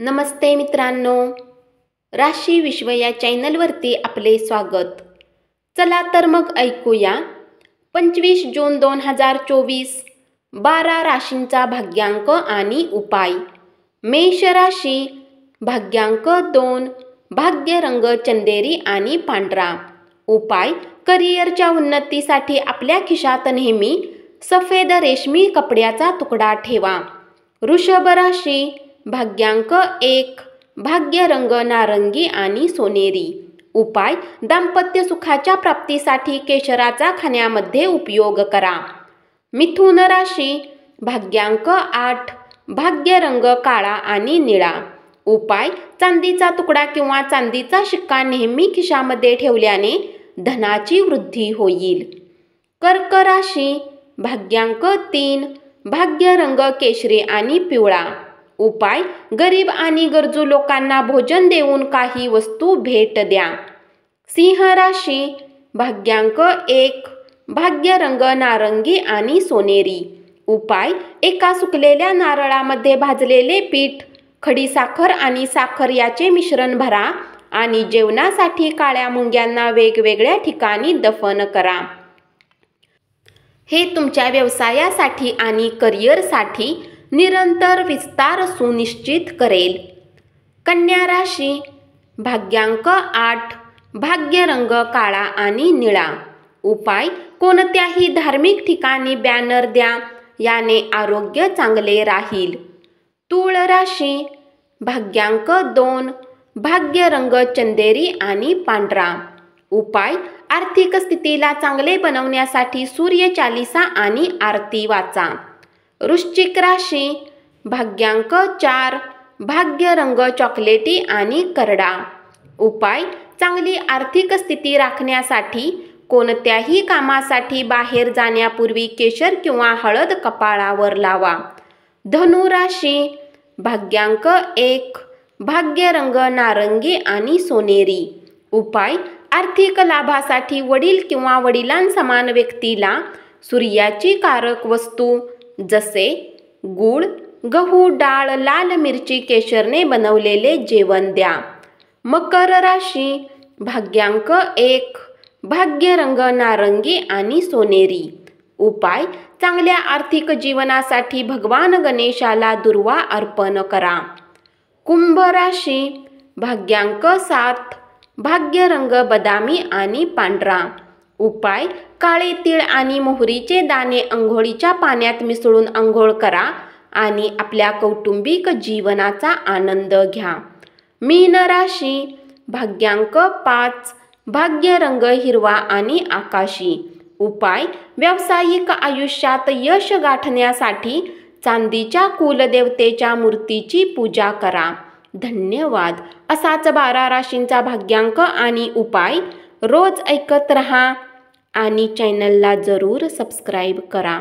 नमस्ते मित्रांनो, राशी विश्व या चॅनलवरती आपले स्वागत। चला तर मग ऐकूया 25 जून 2024 12 राशींचा भाग्यांक आणि उपाय। मेष राशी, भाग्यांक 2, भाग्य रंग चंदेरी आणि पांढरा। उपाय, करिअरच्या उन्नतीसाठी आपल्या खिशात नेहमी सफेद रेशमी कपड्याचा तुकडा ठेवा। वृषभ राशी, भाग्यांक 1, भाग्य रंग नारंगी आणि सोनेरी। उपाय, दाम्पत्य सुखाच्या प्राप्तीसाठी केशराचा खाण्यामध्ये उपयोग करा। मिथुन राशी, भाग्यांक 8, भाग्य रंग काळा आणि निळा। उपाय, चांदीचा तुकडा किंवा चांदीचा शिक्का नेहमी खिशामध्ये ठेवल्याने धनाची वृद्धी होईल। कर्क राशी, भाग्यांक 3, भाग्य रंग केशरी आणि पिवळा। उपाय, गरीब आणि गरजू लोकांना भोजन देऊन काही वस्तू भेट द्या। सिंह राशी, भाग्यांक 1, भाग्य रंग नारंगी आणि सोनेरी। उपाय, एका सुकलेल्या नारळामध्ये भाजलेले पीठ, खडीसाखर आणि साखर याचे मिश्रण भरा आणि जेवणासाठी काळ्या मुंग्यांना वेगवेगळ्या ठिकाणी दफन करा। हे तुमच्या व्यवसायासाठी आणि करिअरसाठी निरंतर विस्तार सुनिश्चित करेल। कन्या राशी, भाग्यांक 8, भाग्य रंग काळा आणि निळा। उपाय, कोणत्याही धार्मिक ठिकाणी बॅनर द्या, याने आरोग्य चांगले राहील। तूळ राशी, भाग्यांक 2, भाग्य रंग चंदेरी आणि पांढरा। उपाय, आर्थिक स्थितीला चांगले बनवण्यासाठी सूर्य चालीसा आणि आरती वाचा। वृश्चिक राशी, भाग्यांक 4, भाग्य रंग चॉकलेटी आणि करडा। उपाय, चांगली आर्थिक स्थिती राखण्यासाठी कोणत्याही कामासाठी बाहेर जाण्यापूर्वी केशर किंवा हळद कपाळावर लावा। धनु राशी, भाग्यांक 1, भाग्य रंग नारंगी आणि सोनेरी। उपाय, आर्थिक लाभासाठी वडील किंवा वडिलांसमान व्यक्तीला सूर्याची कारक वस्तू जसे गूळ, गहू, डाळ, लाल मिरची, केशरने बनवलेले जेवण द्या। मकर राशी, भाग्यांक 1, भाग्य रंग नारंगी आणि सोनेरी। उपाय, चांगल्या आर्थिक जीवनासाठी भगवान गणेशाला दुर्वा अर्पण करा। कुंभ राशी, भाग्यांक 7, भाग्य रंग बदामी आणि पांढरा। उपाय, काळे तीळ आणि मोहरीचे दाणे अंघोळीच्या पाण्यात मिसळून अंघोळ करा आणि आपल्या कौटुंबिक जीवनाचा आनंद घ्या। मीन राशी, भाग्यांक 5, भाग्य रंग हिरवा आणि आकाशी। उपाय, व्यावसायिक आयुष्यात यश गाठण्यासाठी चांदीच्या कुलदेवतेच्या मूर्तीची पूजा करा। धन्यवाद। असाच 12 राशींचा भाग्यांक आणि उपाय रोज ऐकत रहा आणि चॅनलला जरूर सबस्क्राईब करा।